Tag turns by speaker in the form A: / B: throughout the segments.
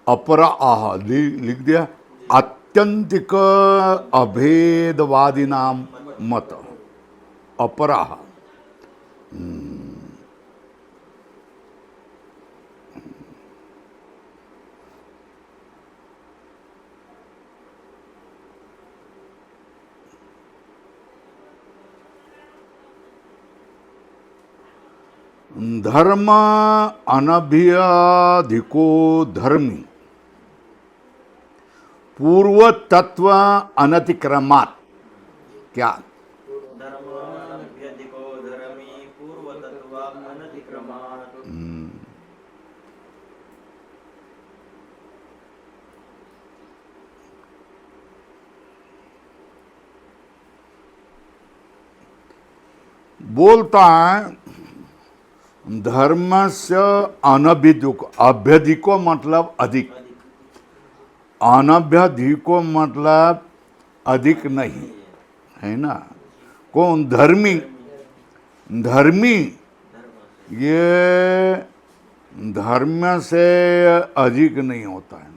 A: अपरा आह लिख दिया, आत्यंतिक अभेदवादी नाम मत, अपराह। धर्म अनभिधिको धर्मी पूर्व तत्व अनतिक्रमात्। क्या?
B: धर्मानभ्यधिको धर्मी पूर्वतत्त्व अनतिक्रमात्।
A: बोलता है धर्म से अनभिधिको, अभ्यधिको मतलब अधिक, अनभ्यधिको मतलब अधिक नहीं, है ना। कौन? धर्मी। धर्मी ये धर्म से अधिक नहीं होता है।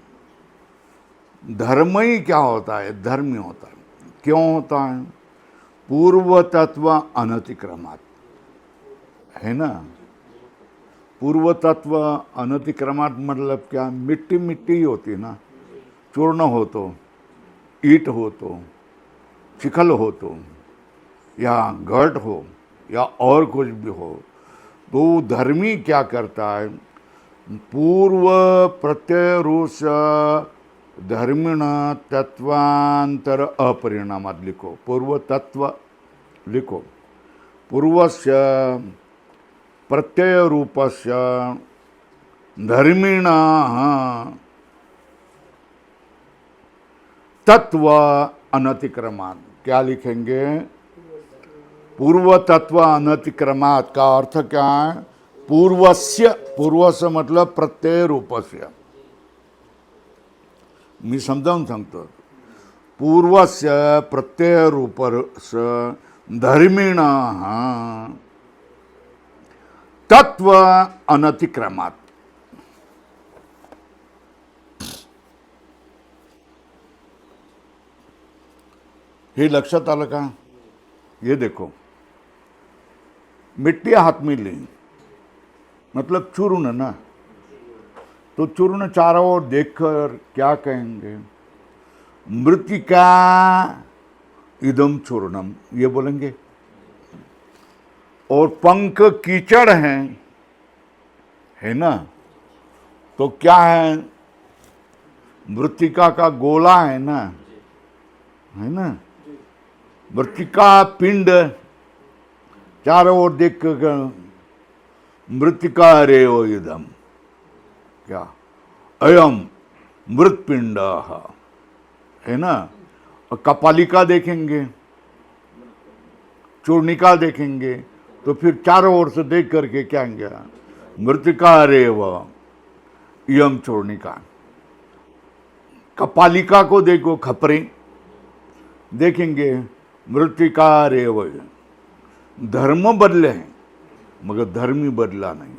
A: धर्म ही क्या होता है? धर्मी होता है। क्यों होता है? पूर्व तत्व अनतिक्रमात्, है ना। पूर्व तत्व अनतिक्रमात् मतलब क्या? मिट्टी मिट्टी ही होती है ना। चूर्ण हो तो, ईंट हो तो, चिखल हो तो, या घट हो, या और कुछ भी हो, तो धर्मी क्या करता है? पूर्व प्रत्यय रूस धर्मिण तत्वांतर अपरिणामात् लिखो, पूर्व तत्व लिखो। पूर्वस्य प्रत्यय रूपस्य धर्मिण तत्व अनतिक्रमात्। क्या लिखेंगे? पूर्व तत्व अनतिक्रमात् का अर्थ क्या है? पूर्वस्य, पूर्वस्य मतलब प्रत्यय रूपस्य। मी समजावून सांगतो। पूर्वस्य प्रत्यय रूपस्य धर्मिण तत्व अनतिक्रमात्। हे लक्षात आलं का? ये देखो, मिट्टी हाथ में ली मतलब चूर्ण ना, तो चूर्ण चारों ओर देखकर क्या कहेंगे? मृत्तिका इदम चूर्णम, ये बोलेंगे। और पंख कीचड़ हैं, है ना, तो क्या है? मृत्तिका का गोला है ना, है ना। मृत्तिका पिंड, चारों ओर देख कर मृत्तिका रेव इदम, क्या? अयम मृतपिंड, है ना। और कपालिका देखेंगे, चूर्णिका देखेंगे, तो फिर चारों ओर से देख करके क्या कहेंगे? मृत्तिका रेव इयम चूर्णिका। कपालिका को देखो, खपरे देखेंगे, मृत्तिका रेव। धर्म बदले हैं मगर धर्मी बदला नहीं।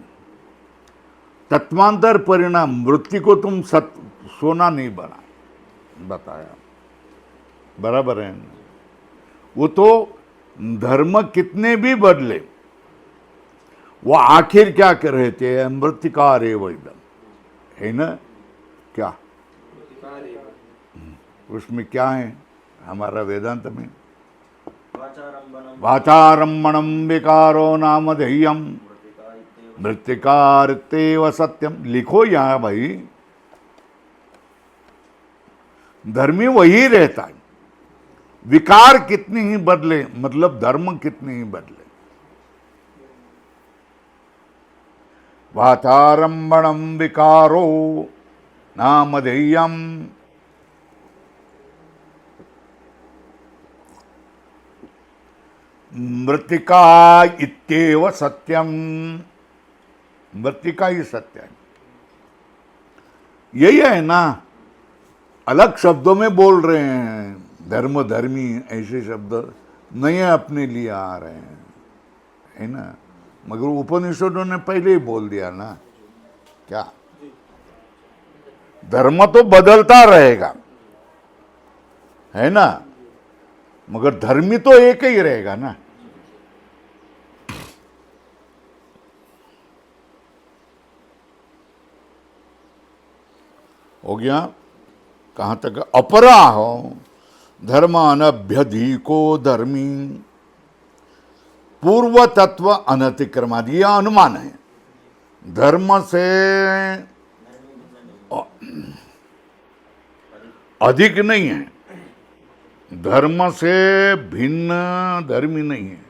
A: तत्वांतर परिणाम, मृत्यु को तुम सोना नहीं बना बताया, बराबर है। वो तो धर्म कितने भी बदले, वो आखिर क्या कर रहे थे? मृत्तिका रेव एकदम, है ना। क्या उसमें क्या है हमारा वेदांत में? वाचारम्भणम विकारो नाम ध्येयम मृत्तिकारित्येव सत्यम। लिखो यहाँ भाई, धर्मी वही रहता है। विकार कितनी ही बदले मतलब धर्म कितनी ही बदले। वाचारम्भणम विकारो नाम ध्येयम मृत्तिका इत्येव सत्यम। मृत्तिका ही सत्य है। यही है ना, अलग शब्दों में बोल रहे हैं। धर्म धर्मी ऐसे शब्द नए अपने लिए आ रहे हैं, है ना। मगर उपनिषदों ने पहले ही बोल दिया ना। क्या? धर्म तो बदलता रहेगा, है ना, मगर धर्मी तो एक ही रहेगा ना। हो गया, कहां तक? अपरा हो धर्मानभ्यधिको धर्मी पूर्व तत्व अनतिक्रमाद, यह अनुमान है। धर्म से अधिक नहीं है, धर्म से भिन्न धर्मी नहीं है,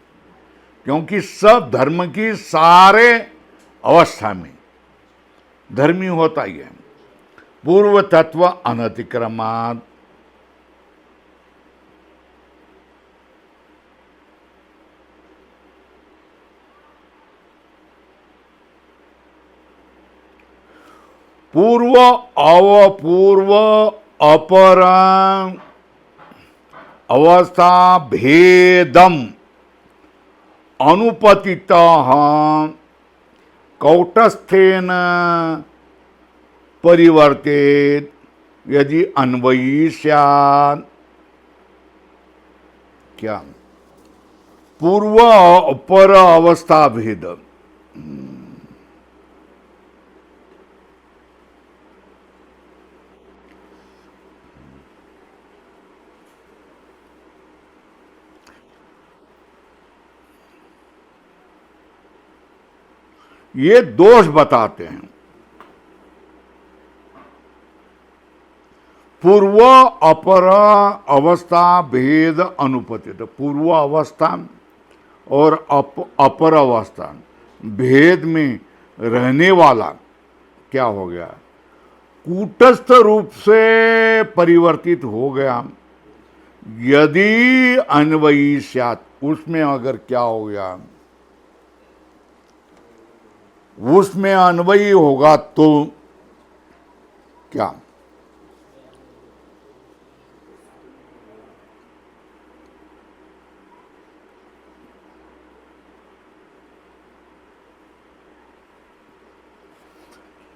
A: क्योंकि सब धर्म की सारे अवस्था में धर्मी होता ही है। पूर्व तत्व अनतिक्रमाद, पूर्व अवपूर्व अपर अवस्था भेदम अनुपतितः कौटस्थेन परिवर्तित यदि अन्वयी स्यात्। क्या? पूर्व अपर अवस्था भेद, ये दोष बताते हैं। पूर्व अपर अवस्था भेद अनुपतित, पूर्व अवस्था और अपर अवस्था भेद में रहने वाला क्या हो गया? कूटस्थ रूप से परिवर्तित हो गया। यदि अन्वयी स्यात्, उसमें अगर क्या हो गया, उसमें अन्वयी होगा तो क्या?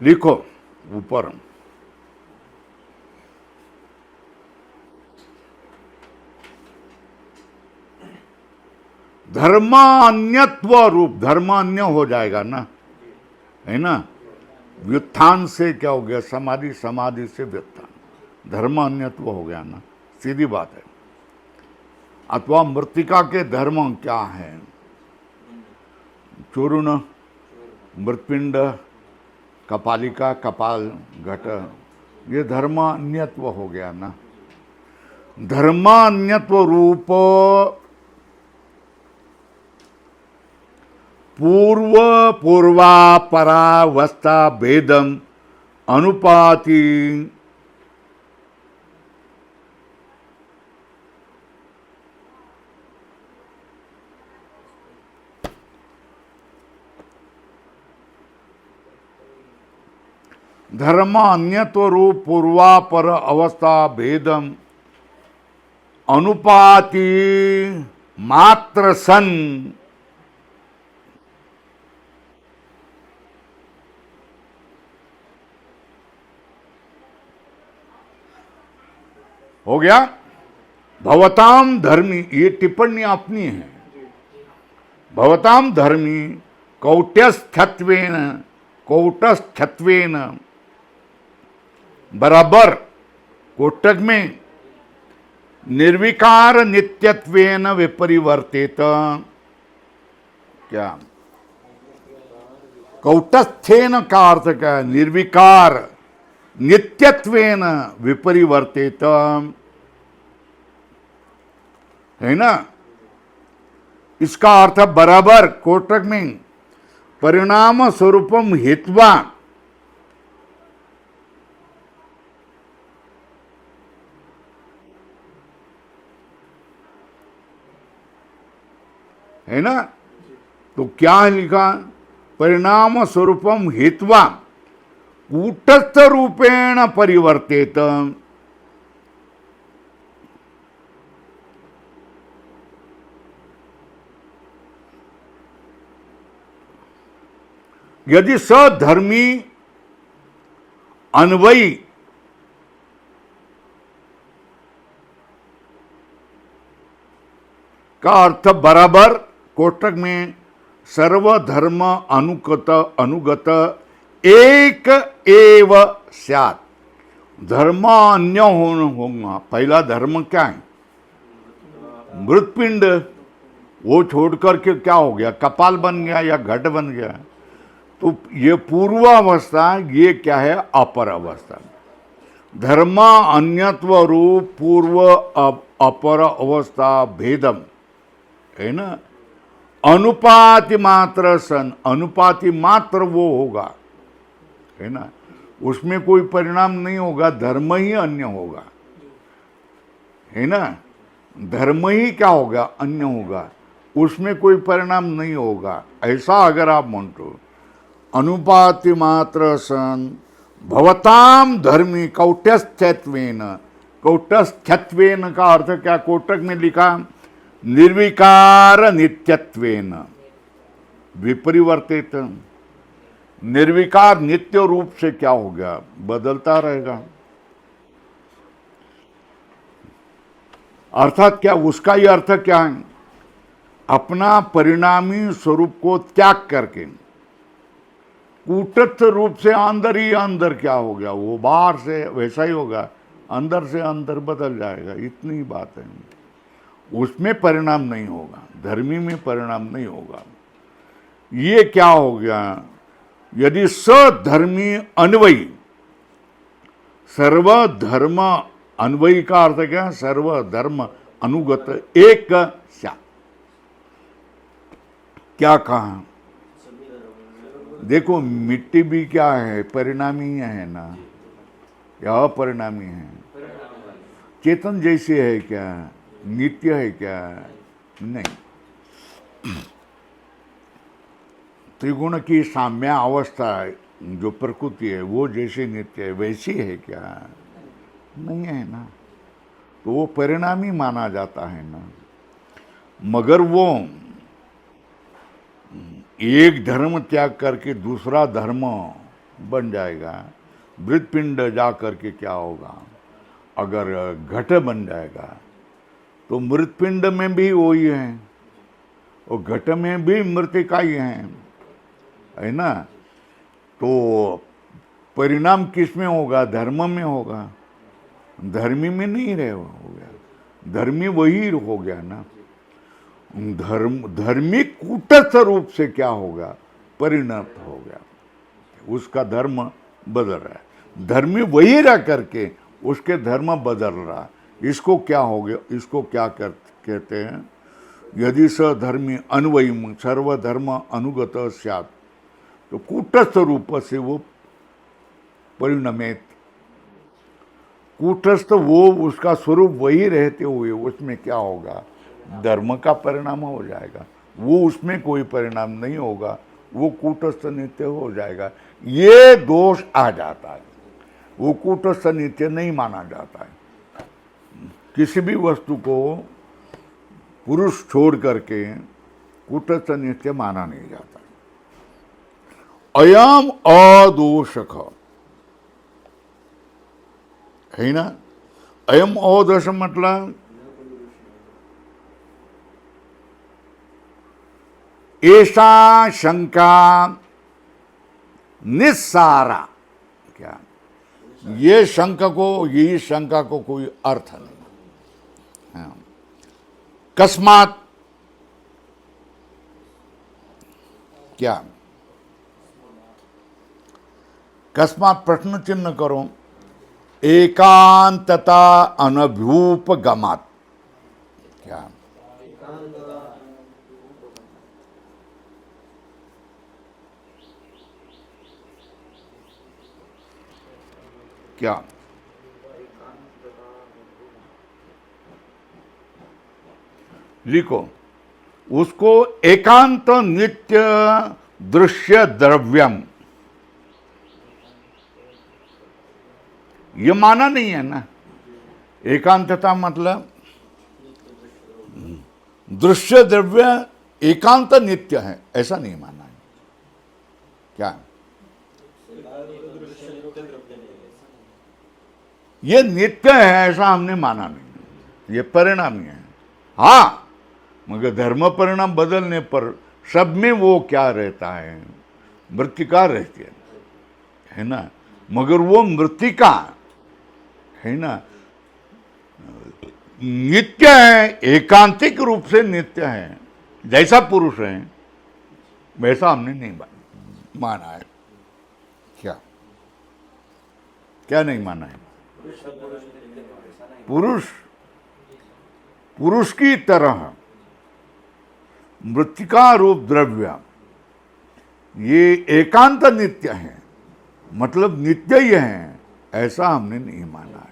A: लिखो ऊपर, धर्मान्यत्व रूप, धर्मान्य हो जाएगा ना, है ना। व्युत्थान से क्या हो गया? समाधि, समाधि से व्युत्थान, धर्मान्यत्व हो गया ना, सीधी बात है। अथवा मृतिका के धर्म क्या है? चूर्ण, मृत्पिंड, कपालिका, कपाल, घट, ये धर्मान्यत्व हो गया ना। धर्मान्यत्व रूप पूर्व पूर्वापरावस्था भेदम अनुपाति धर्मान्यत्व रूप पूर्वापर अवस्था भेदम अनुपाति मात्र सन, हो गया। भवताम धर्मी, ये टिप्पणी अपनी है। भवताम धर्मी कौटस्थत्वेन, कौटस्थत्वेन बराबर, कोष्टक में निर्विकार नित्यत्वेन विपरिवर्तित, क्या? कौटस्थेन का अर्थ क्या है? निर्विकार नित्यत्वेन विपरिवर्तित, है ना। इसका अर्थ बराबर, कोष्टक में परिणाम स्वरूपम हेत्वा, है ना। तो क्या लिखा? परिणाम स्वरूपम हेत्वा कूटस्थ रूपेण परिवर्तित, यदि सधर्मी अन्वयी का अर्थ बराबर, कोष्टक में सर्वधर्म अनुगत एक एव स्यात्। धर्म अन्य होगा। पहला धर्म क्या है? मृतपिंड। वो छोड़ करके क्या हो गया? कपाल बन गया या घट बन गया। तो ये पूर्वावस्था, ये क्या है? अपर अवस्था। धर्म अन्यत्व रूप पूर्व अपर अवस्था भेदम है ना। अनुपाति मात्र सन, अनुपाति मात्र वो होगा, है ना, उसमें कोई परिणाम नहीं होगा, धर्म ही अन्य होगा, है ना। धर्म ही क्या होगा? अन्य होगा, उसमें कोई परिणाम नहीं होगा। ऐसा अगर आप मानते, अनुपाति मात्र सन भवताम धर्मी कौटस्थ्यत्वेन। कौटस्थ्यत्वेन का अर्थ क्या? कोटक में लिखा निर्विकार नित्यत्वेन विपरिवर्तित। निर्विकार नित्य रूप से क्या हो गया? बदलता रहेगा। अर्थात क्या? उसका ही अर्थ क्या है? अपना परिणामी स्वरूप को त्याग करके कूटस्थ रूप से अंदर ही अंदर क्या हो गया? वो बाहर से वैसा ही होगा, अंदर से अंदर बदल जाएगा। इतनी ही बात है। उसमें परिणाम नहीं होगा, धर्मी में परिणाम नहीं होगा। ये क्या हो गया? यदि सधर्मी अन्वयी, सर्वधर्म अन्वयी का अर्थ क्या? सर्वधर्म अनुगत एक स्यात्। क्या कहा? देखो, मिट्टी भी क्या है? परिणामी है ना, या अपरिणामी है? चेतन जैसी है क्या? नित्य है क्या? नहीं। त्रिगुण की साम्य अवस्था जो प्रकृति है वो जैसे नित्य है वैसी है क्या? नहीं है ना। तो वो परिणामी माना जाता है ना। मगर वो एक धर्म त्याग करके दूसरा धर्म बन जाएगा। मृतपिंड जा करके क्या होगा? अगर घट बन जाएगा तो मृतपिंड में भी वही है और घट में भी मृतिका ही है ना। तो परिणाम किस में होगा? धर्म में होगा, धर्मी में नहीं रहे हो गया। धर्मी वही हो गया ना। धर्मी कूटस्थ रूप से क्या होगा? परिणत हो गया, उसका धर्म बदल रहा है। धर्मी वही रह करके उसके धर्म बदल रहा। इसको क्या हो गया? इसको क्या कहते हैं? यदि स धर्मी अन्वयी सर्वधर्म अनुगत स्यात्, तो कूटस्थ रूप से वो परिणमित। कूटस्थ वो उसका स्वरूप वही रहते हुए उसमें क्या होगा? धर्म का परिणाम हो जाएगा। वो उसमें कोई परिणाम नहीं होगा, वो कूटस्थ नित्य हो जाएगा। ये दोष आ जाता है। वो कूटस्थ नित्य नहीं माना जाता है। किसी भी वस्तु को पुरुष छोड़ करके कूटस्थ नित्य माना नहीं जाता। अयम अदोषक है ना। अयम अदोष मतलब ऐसा शंका निस्सारा। क्या? ये शंका को, यही शंका को कोई अर्थ नहीं। हाँ। कस्मात क्या? कस्मात प्रश्न चिन्ह करो। एकांतता अनभ्युपगमात्। क्या? क्या? लिखो उसको। एकांत नित्य दृश्य द्रव्यम, ये माना नहीं है ना। एकांतता मतलब दृश्य द्रव्य एकांत नित्य है, ऐसा नहीं माना है। क्या? ये नित्य है ऐसा हमने माना नहीं, ये परिणामी है। हाँ, मगर धर्म परिणाम बदलने पर सब में वो क्या रहता है, मृतिका रहती है ना। मगर वो मृतिका है ना नित्य है, एकांतिक रूप से नित्य है। जैसा पुरुष है वैसा हमने नहीं माना है। क्या क्या नहीं माना है? पुरुष की तरह मृतिका रूप द्रव्य ये एकांत नित्य है, मतलब नित्य ही है, ऐसा हमने नहीं माना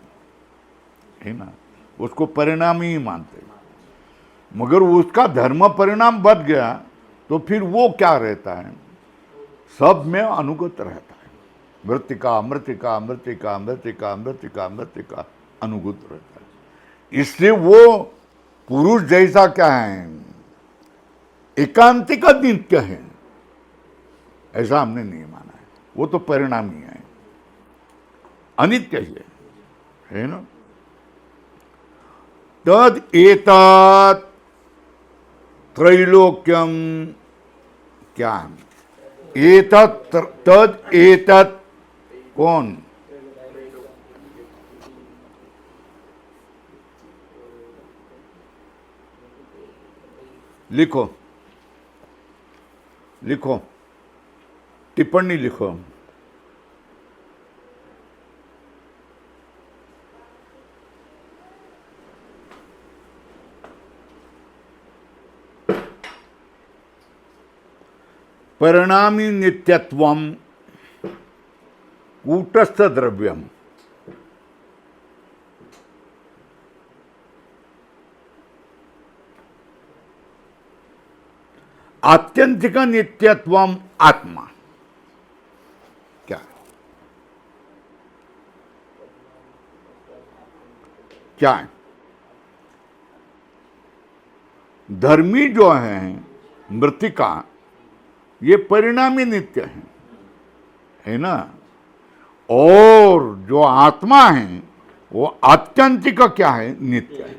A: है ना। उसको परिणाम ही मानते। मगर उसका धर्म परिणाम बद गया तो फिर वो क्या रहता है, सब में अनुगत रहता है। मृतिका मृतिका मृतिका मृतिका मृतिका मृतिका अनुगत रहता है। इसलिए वो पुरुष जैसा क्या है, एकांतिक नित्य है, ऐसा हमने नहीं माना है। वो तो परिणाम ही है, अनित्य ही है ना। तद एतत् त्रैलोक्यम क्या है? एतत् तद एतत् कौन? लिखो लिखो, टिप्पणी लिखो। परिणामी नित्यत्वम कूटस्थ द्रव्यम। आत्यंतिक नित्यत्वम आत्मा। क्या क्या है? धर्मी जो है मृतिका, ये परिणामी नित्य है ना। और जो आत्मा है वो आत्यंतिक क्या है, नित्य है।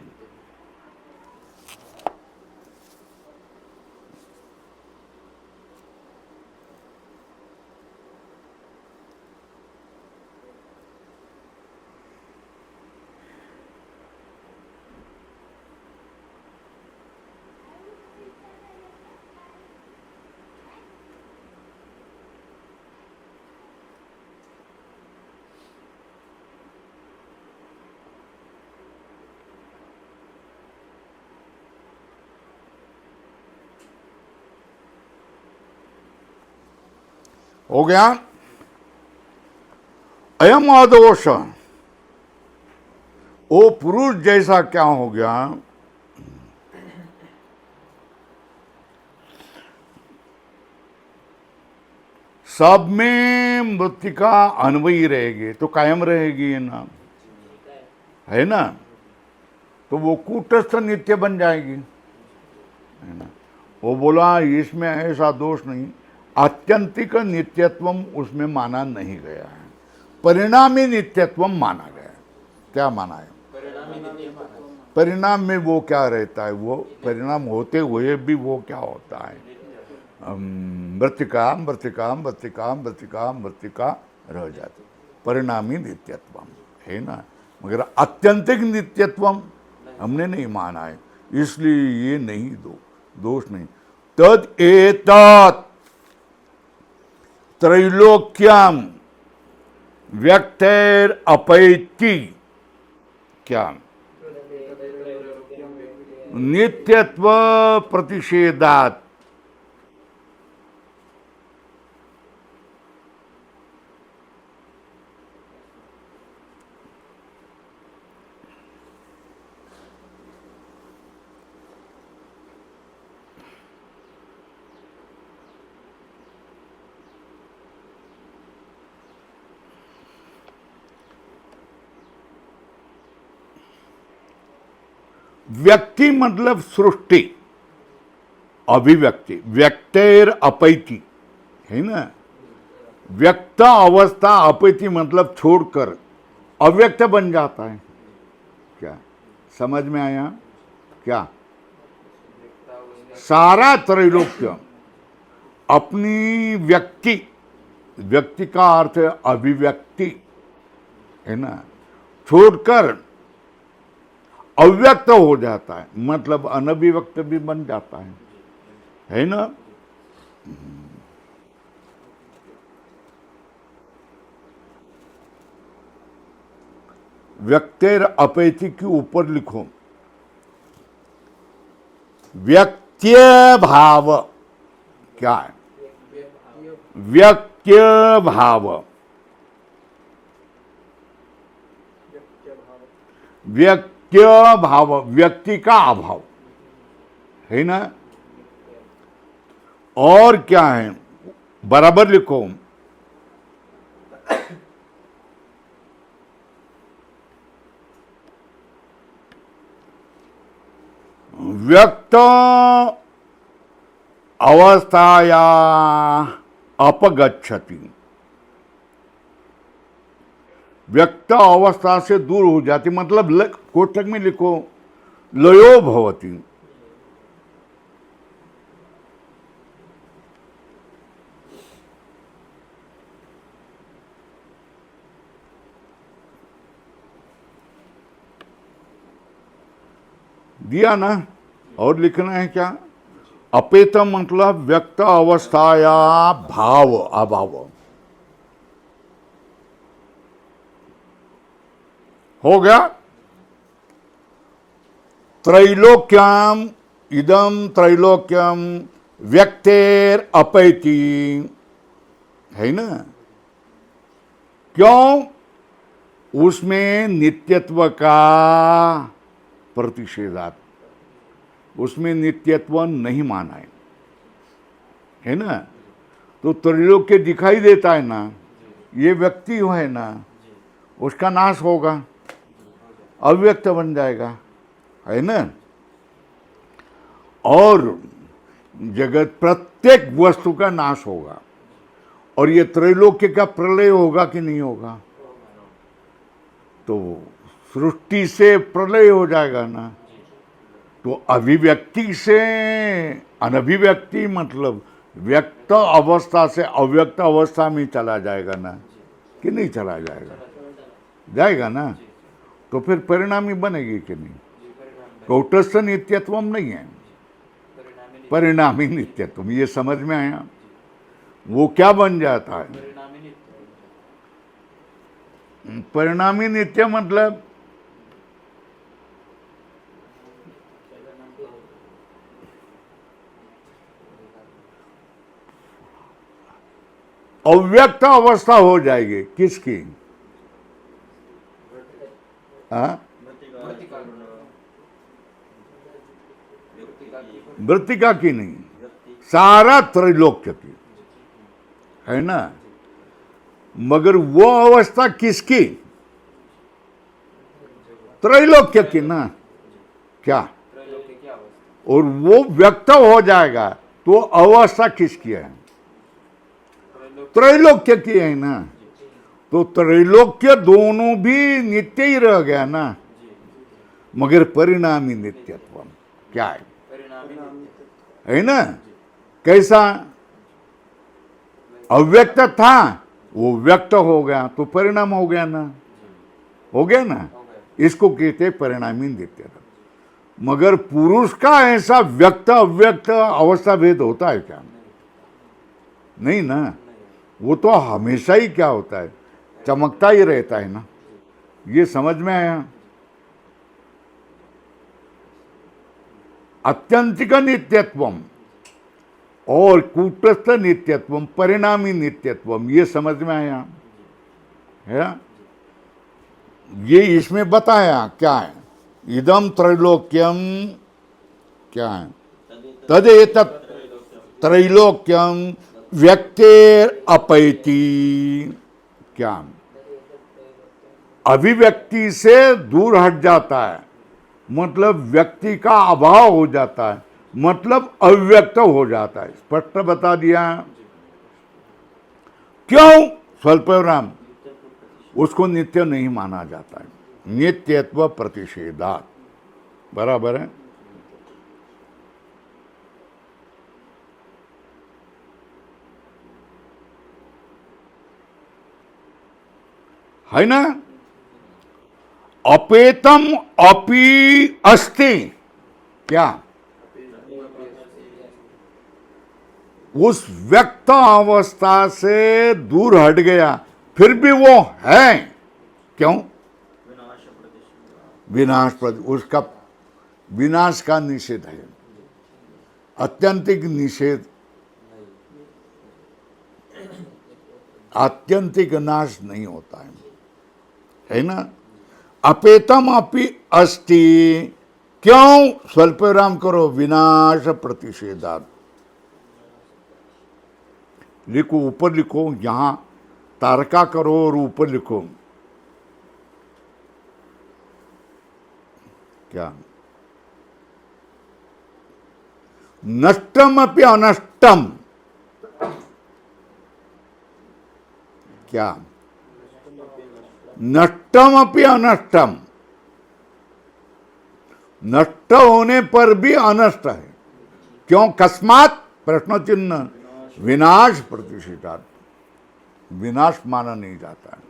A: हो गया। अयम आदोष, वो पुरुष जैसा क्या हो गया, सब में मृतिका अन्वयी रहेगी तो कायम रहेगी ना, है ना। तो वो कूटस्थ नित्य बन जाएगी, है ना। वो बोला इसमें ऐसा दोष नहीं, आत्यंतिक नित्यत्वम उसमें माना नहीं गया है, परिणामी नित्यत्वम माना गया है। क्या माना है? परिणाम में वो क्या रहता है, वो परिणाम होते हुए भी वो क्या होता है, मृतिका मृतिका मृतिका मृतिका मृतिका रह जाती, परिणामी नित्यत्वम है ना। मगर आत्यंतिक नित्यत्वम हमने नहीं माना है, इसलिए ये नहीं दोष नहीं। तद एतत् त्रैलोक्यम व्यक्तेर अपैति। क्या? नित्यत्व प्रतिषेधात्। व्यक्ति मतलब सृष्टि, अभिव्यक्ति, व्यक्तेर अपैति है ना। व्यक्त अवस्था, अपैति मतलब छोड़कर अव्यक्त बन जाता है। क्या समझ में आया? क्या सारा त्रैलोक्य अपनी व्यक्ति का अर्थ है अभिव्यक्ति, है ना, छोड़कर अव्यक्त हो जाता है, मतलब अनभिव्यक्त भी बन जाता है ना। व्यक्तिर अपैति के ऊपर लिखो व्यक्त्य भाव। क्या है व्यक्त्य भाव? व्यक्त्य भाव व्यक्ति का अभाव, है ना। और क्या है, बराबर लिखो व्यक्त अवस्थाया अपगच्छति। व्यक्त अवस्था से दूर हो जाती, मतलब कोष्ठक में लिखो लयो भवति। दिया ना। और लिखना है क्या, अपेत मतलब व्यक्त अवस्थाया भाव अभाव। हो गया। त्रैलोक्यम इदम त्रैलोक्यम व्यक्तेर अपैति, है ना। क्यों? उसमें नित्यत्व का प्रतिषेधात, उसमें नित्यत्व नहीं माना है ना। तो त्रैलोक्य दिखाई देता है ना, ये व्यक्ति है ना, उसका नाश होगा, अव्यक्त बन जाएगा, है ना। और जगत प्रत्येक वस्तु का नाश होगा। और ये त्रैलोक्य का प्रलय होगा कि नहीं होगा? तो सृष्टि से प्रलय हो जाएगा ना। तो अभिव्यक्ति से अनभिव्यक्ति, मतलब व्यक्त अवस्था से अव्यक्त अवस्था में चला जाएगा ना, कि नहीं चला जाएगा? जाएगा ना। तो फिर परिणामी बनेगी कि नहीं? कौटस्थ नित्यत्वम नहीं है, परिणामी नित्यत्वम। ये समझ में आया? वो क्या बन जाता है? परिणामी नित्य मतलब अव्यक्त अवस्था हो जाएगी। किसकी? मृतिका की नहीं, सारा त्रैलोक्य की, है ना। मगर वो अवस्था किसकी? त्रैलोक्य की ना। क्या? और वो व्यक्त हो जाएगा तो अवस्था किसकी है? त्रैलोक्य की है ना। तो त्रैलोक्य दोनों भी नित्य ही रह गया ना, मगर परिणामी नित्यत्व क्या है ना। कैसा? अव्यक्त था, वो व्यक्त हो गया तो परिणाम हो गया ना, हो गया ना। इसको कहते परिणामी नित्यत्व। मगर पुरुष का ऐसा व्यक्त अव्यक्त अवस्था भेद होता है क्या? नहीं ना। वो तो हमेशा ही क्या होता है, चमकता ही रहता है ना। ये समझ में आया? अत्यंतिक नित्यत्वम और कूटस्थ नित्यत्वम, परिणामी नित्यत्वम, ये समझ में आया है? ये इसमें बताया क्या है? इदम त्रैलोक्यम क्या है? तदेतत् त्रैलोक्यम व्यक्तेर अपैति। क्या? अभिव्यक्ति से दूर हट जाता है, मतलब व्यक्ति का अभाव हो जाता है, मतलब अव्यक्त हो जाता है। स्पष्ट बता दिया। क्यों? स्वल्पविराम, उसको नित्य नहीं माना जाता है, नित्यत्व प्रतिषेधात। बराबर है। है ना। अपेतम अपि अस्ति, क्या उस व्यक्त अवस्था से दूर हट गया, फिर भी वो है। क्यों?
B: विनाश प्रतिषेध।
A: विनाश उसका विनाश का निषेध है, आत्यंतिक निषेध, आत्यंतिक नाश नहीं होता है ना। अपेतम अपि अस्ति, क्यों? स्वल्प विराम करो, विनाश प्रतिषेधात्। लिखो, ऊपर लिखो, यहां तारका करो और ऊपर लिखो क्या, नष्टम अपि अनष्टम, क्या नष्टम अपि अनष्टम, नष्ट होने पर भी अनष्ट है। क्यों? कस्मात, प्रश्न चिन्ह, विनाश प्रतिषेधात्, विनाश माना नहीं जाता है।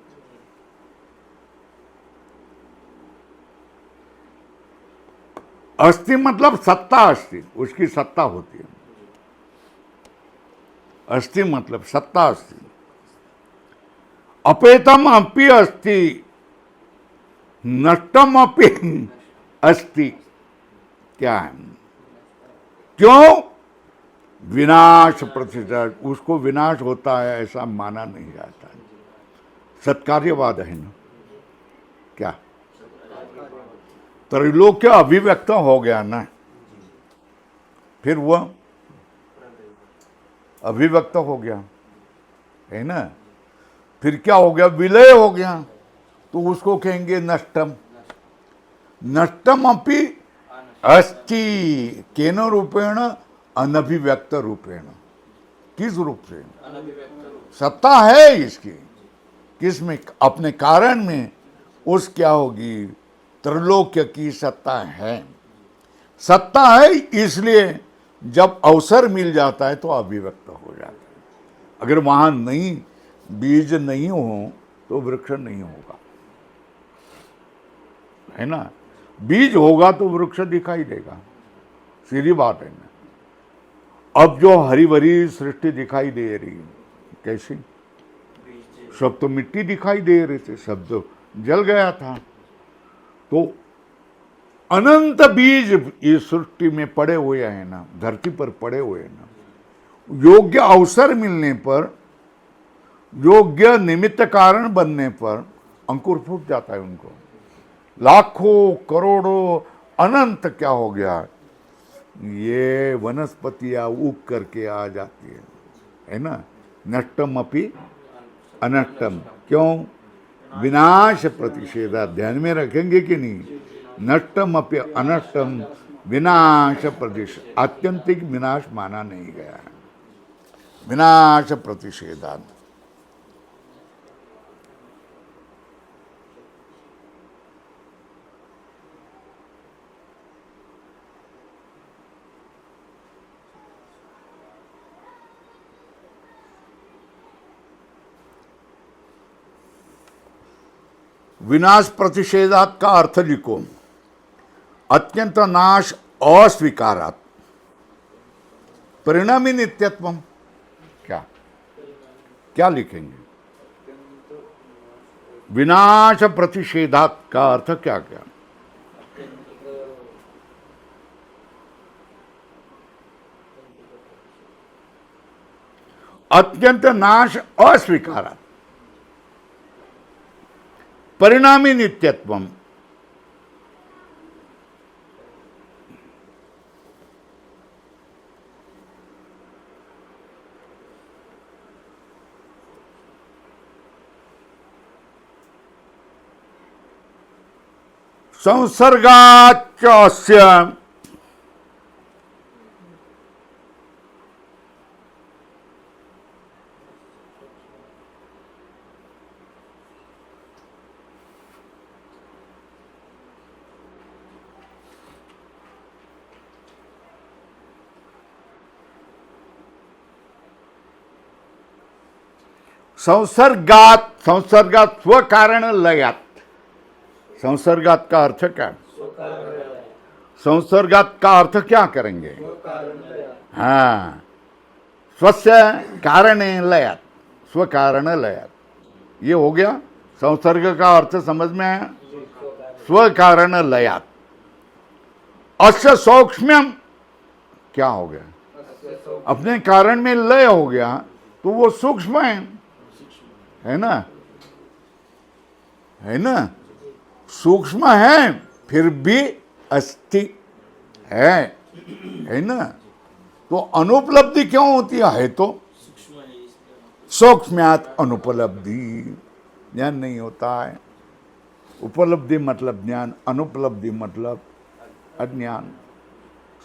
A: अस्ति मतलब सत्ता, अस्ति उसकी सत्ता होती है। अस्ति मतलब सत्ता अस्ति। अपेतम अपि अस्ति, नष्टम अपि अस्ति, क्या है? क्यों? विनाश प्रतिषेध, उसको विनाश होता है ऐसा माना नहीं जाता है। सत्कार्यवाद है ना, क्या त्रैलोक्य अभिव्यक्त हो गया ना, फिर वह अभिव्यक्त हो गया है ना, फिर क्या हो गया? विलय हो गया, तो उसको कहेंगे नष्टम। नष्टम अपि अस्ति, केन रूपेण? अनभिव्यक्त रूपेण। किस रूप से? सत्ता है इसकी, किसमें? अपने कारण में उस क्या होगी? त्रैलोक्य की सत्ता है। सत्ता है, इसलिए जब अवसर मिल जाता है तो अभिव्यक्त हो जाता है। अगर वहां नहीं, बीज नहीं हो तो वृक्ष नहीं होगा, है ना। बीज होगा तो वृक्ष दिखाई देगा, सीधी बात है ना। अब जो हरी भरी सृष्टि दिखाई दे रही है, कैसी? सब तो मिट्टी दिखाई दे रहे थे, सब तो जल गया था। तो अनंत बीज इस सृष्टि में पड़े हुए हैं ना, धरती पर पड़े हुए हैं ना। योग्य अवसर मिलने पर, योग्य निमित्त कारण बनने पर अंकुर फूट जाता है उनको। लाखों करोड़ों अनंत क्या हो गया, ये वनस्पतियां उग करके आ जाती है ना। नष्टम अपि अनष्टम, क्यों? विनाश प्रतिषेधा। ध्यान में रखेंगे कि नहीं? नष्टम अपि अनष्टम, विनाश प्रतिषेध, आत्यंतिक विनाश माना नहीं गया है। विनाश प्रतिषेधा। विनाश प्रतिषेधात का अर्थ लिखो, अत्यंत नाश अस्वीकारात, परिणामी नित्यत्वम। क्या क्या लिखेंगे? विनाश प्रतिषेधात का अर्थ क्या क्या? अत्यंत नाश अस्वीकारात, परिणामी नित्यत्वम। संसर्गाच्च अस्य संसर्गात संसर्गात स्वकारण लयात. संसर्गात का अर्थ क्या? संसर्गात का अर्थ क्या करेंगे? हाँ, स्वस्य कारण लयात, स्वकारण लयात. ये हो गया. संसर्ग का अर्थ समझ में आया? स्वकारण लयात. अस्य सौक्ष्म्यम क्या हो गया? अपने कारण में लय हो गया तो वो सूक्ष्म है ना, है ना, सूक्ष्म है फिर भी अस्थि है ना. तो अनुपलब्धि क्यों होती है? तो
B: सूक्ष्म है इसलिए
A: सूक्ष्म्यात अनुपलब्धि. ज्ञान नहीं होता है. उपलब्धि मतलब ज्ञान, अनुपलब्धि मतलब अज्ञान.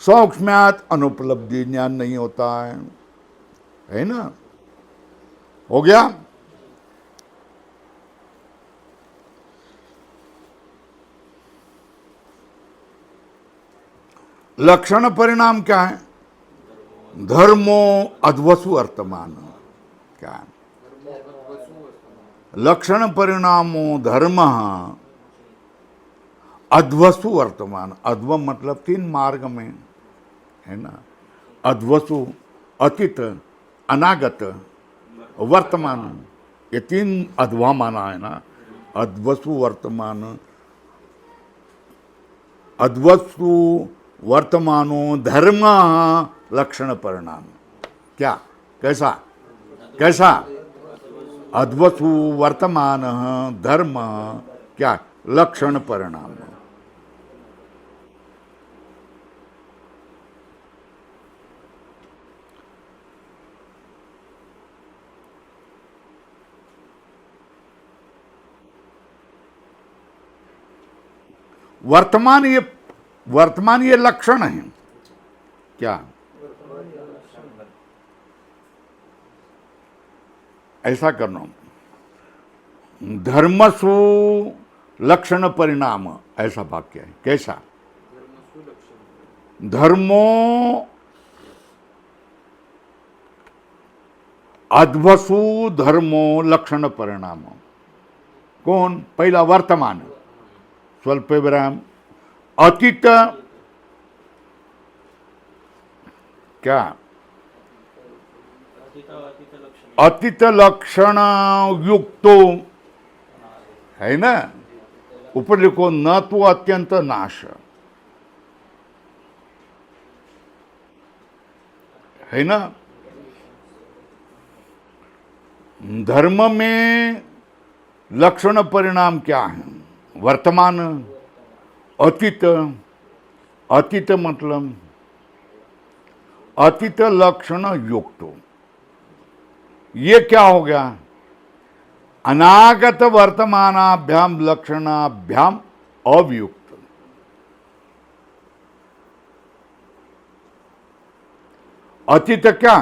A: सूक्ष्म्यात अनुपलब्धि, ज्ञान नहीं होता है ना. हो गया. लक्षण परिणाम क्या है? धर्मो अध्वसु वर्तमान. क्या है? लक्षण परिणामो धर्म अध्वसु वर्तमान. अध्व मतलब 3 मार्ग में है ना. अध्वसु अतीत, अनागत, वर्तमान. ये 3 अध्वा माना है ना. अध्वसु वर्तमान, अध्वसु वर्तमानो धर्म लक्षण परिणाम. क्या? कैसा? कैसा? अध्वसु वर्तमान धर्म क्या? लक्षण परिणाम. वर्तमान ये लक्षण है. क्या? ऐसा करना. धर्मसु लक्षण परिणाम ऐसा वाक्य है. कैसा? धर्मो अध्वसु धर्मो लक्षण परिणाम. कौन? पहिला वर्तमान, स्वल्प विराम. अतीत क्या? अतीत लक्षण युक्तो है ना. ऊपर लिखो न तो अत्यंत नाश है ना. धर्म में लक्षण परिणाम क्या है? वर्तमान, अतीत. अतीत मतलब अतीत लक्षण युक्त. ये क्या हो गया? अनागत वर्तमानाभ्याम लक्षणाभ्याम अवियुक्त. अतीत क्या?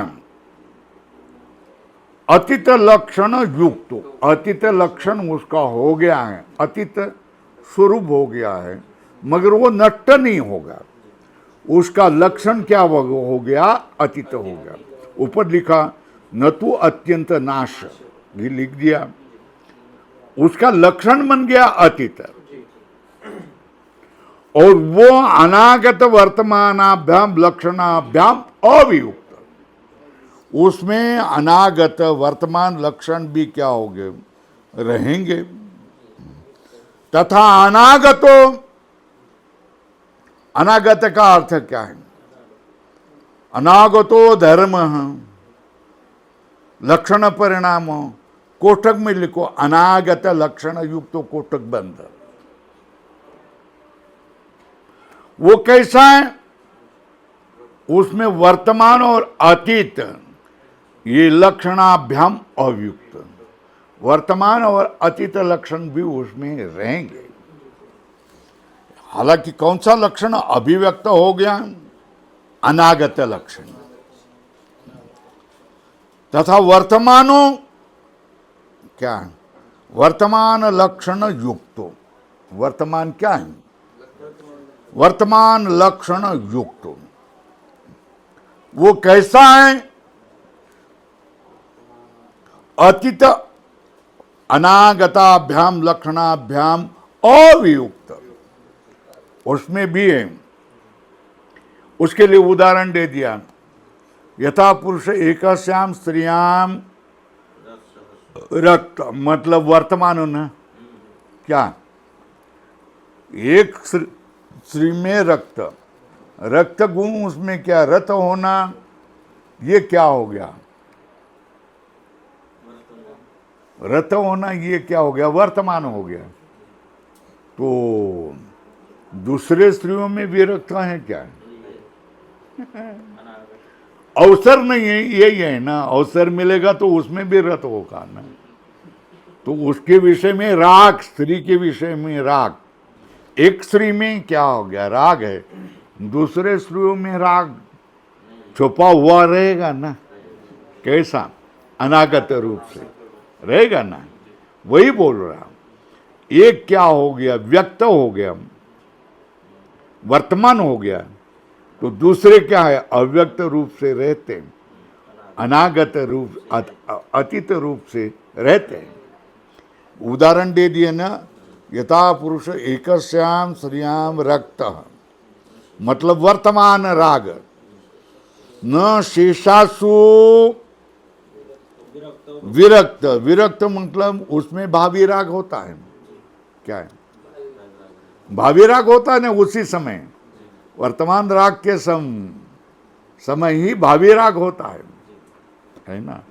A: अतीत लक्षण युक्त. अतीत लक्षण उसका हो गया है, अतीत स्वरूप हो गया है, मगर वो नष्ट नहीं होगा. उसका लक्षण क्या हो गया? अतीत हो गया. ऊपर लिखा न तो अत्यंत नाश, ये लिख दिया. उसका लक्षण बन गया अतीत. और वो अनागत वर्तमानाभ्याम लक्षणाभ्याम अवियुक्त. उसमें अनागत वर्तमान लक्षण भी क्या होंगे? रहेंगे. तथा अनागतो, अनागत का अर्थ क्या है? अनागतो धर्म लक्षण परिणाम. कोष्ठक में लिखो अनागत लक्षण युक्त कोष्ठक बंद. वो कैसा है? उसमें वर्तमान और अतीत ये लक्षणाभ्याम अवियुक्त. वर्तमान और अतीत लक्षण भी उसमें रहेंगे. हालांकि कौन सा लक्षण अभिव्यक्त हो गया? अनागत लक्षण. तथा वर्तमानो क्या है? वर्तमान लक्षण युक्तो. वर्तमान क्या है? वर्तमान लक्षण युक्त. वो कैसा है? अतीत अनागताभ्याम लक्षणाभ्याम अवियुक्त, उसमें भी है। उसके लिए उदाहरण दे दिया, यथा पुरुष एकस्याम स्त्रियाम रक्त, मतलब वर्तमान होना। क्या? एक स्त्री में रक्त, रक्त गुण, उसमें क्या रत होना, ये क्या हो गया? रत होना, ये क्या हो गया? वर्तमान हो गया। तो दूसरे स्त्रियों में भी रक्त है क्या? अवसर नहीं है, यही है ना। अवसर मिलेगा तो उसमें भी रत होगा ना। तो उसके विषय में राग, स्त्री के विषय में राग। एक स्त्री में क्या हो गया? राग है। दूसरे स्त्रियों में राग छुपा हुआ रहेगा ना। कैसा? अनागत रूप से रहेगा ना। वही बोल रहा। एक क्या हो गया? व्यक्त हो गया, वर्तमान हो गया। तो दूसरे क्या है? अव्यक्त रूप से रहते हैं, अनागत रूप, अतीत रूप से रहते हैं। उदाहरण दे दिए ना, यथा पुरुष एकस्याम स्त्रियाम रक्त, मतलब वर्तमान राग, न शेषासु विरक्त। विरक्त मतलब उसमें भावी राग होता है। क्या है? भावी राग होता है ना उसी समय। वर्तमान राग के समय ही भावी राग होता है ना।